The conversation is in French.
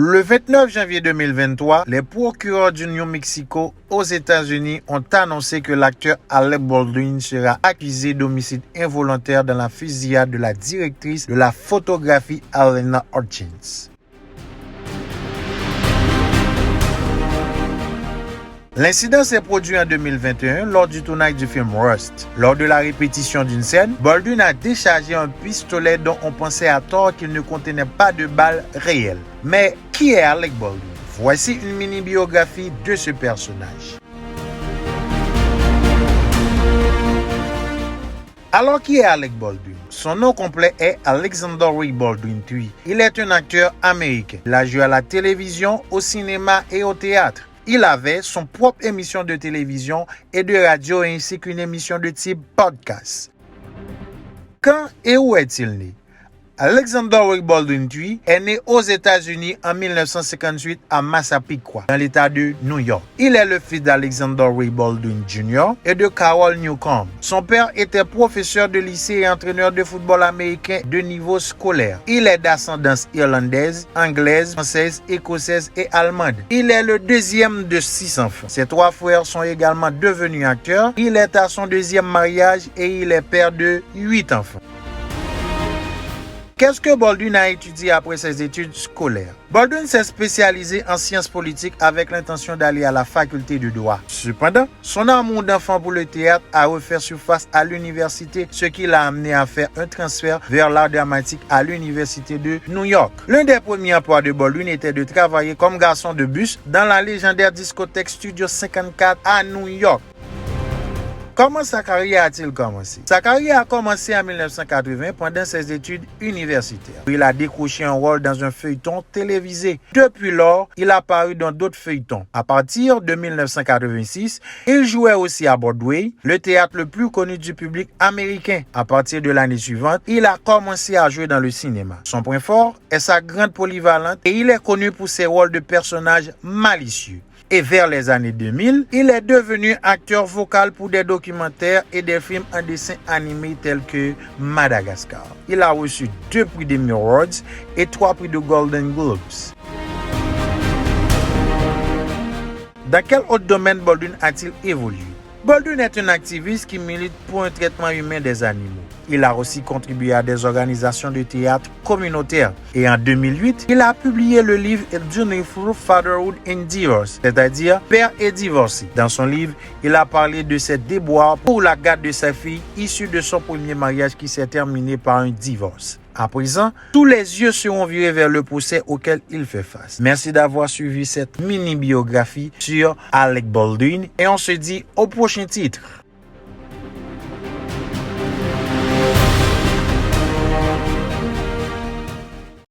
Le 29 janvier 2023, les procureurs du New Mexico aux États-Unis ont annoncé que l'acteur Alec Baldwin sera accusé d'homicide involontaire dans la fusillade de la directrice de la photographie Halyna Hutchins. L'incident s'est produit en 2021 lors du tournage du film Rust. Lors de la répétition d'une scène, Baldwin a déchargé un pistolet dont on pensait à tort qu'il ne contenait pas de balles réelles. Mais qui est Alec Baldwin? Voici une mini-biographie de ce personnage. Alors, qui est Alec Baldwin? Son nom complet est Alexander Ray Baldwin III. Il est un acteur américain. Il a joué à la télévision, au cinéma et au théâtre. Il avait son propre émission de télévision et de radio ainsi qu'une émission de type podcast. Quand et où est-il né? Alexander Ray Baldwin III est né aux États-Unis en 1958 à Massapequa, dans l'État de New York. Il est le fils d'Alexander Ray Baldwin Jr. et de Carol Newcomb. Son père était professeur de lycée et entraîneur de football américain de niveau scolaire. Il est d'ascendance irlandaise, anglaise, française, écossaise et allemande. Il est le deuxième de 6 enfants. Ses 3 frères sont également devenus acteurs. Il est à son 2e mariage et il est père de 8 enfants. Qu'est-ce que Baldwin a étudié après ses études scolaires? Baldwin s'est spécialisé en sciences politiques avec l'intention d'aller à la faculté de droit. Cependant, son amour d'enfant pour le théâtre a refait surface à l'université, ce qui l'a amené à faire un transfert vers l'art dramatique à l'université de New York. L'un des premiers emplois de Baldwin était de travailler comme garçon de bus dans la légendaire discothèque Studio 54 à New York. Comment sa carrière a-t-il commencé? Sa carrière a commencé en 1980 pendant ses études universitaires. Il a décroché un rôle dans un feuilleton télévisé. Depuis lors, il a apparu dans d'autres feuilletons. À partir de 1986, il jouait aussi à Broadway, le théâtre le plus connu du public américain. À partir de l'année suivante, il a commencé à jouer dans le cinéma. Son point fort est sa grande polyvalence et il est connu pour ses rôles de personnages malicieux. Et vers les années 2000, il est devenu acteur vocal pour des documentaires et des films en dessin animé tels que Madagascar. Il a reçu 2 prix d'Emmy Awards et 3 prix de Golden Globes. Dans quel autre domaine Baldwin a-t-il évolué? Baldwin est un activiste qui milite pour un traitement humain des animaux. Il a aussi contribué à des organisations de théâtre communautaires. Et en 2008, il a publié le livre A Journey Through Fatherhood and Divorce, c'est-à-dire Père et divorcé. Dans son livre, il a parlé de ses déboires pour la garde de sa fille issue de son premier mariage qui s'est terminé par un divorce. À présent, tous les yeux seront virés vers le procès auquel il fait face. Merci d'avoir suivi cette mini-biographie sur Alec Baldwin et on se dit au prochain titre.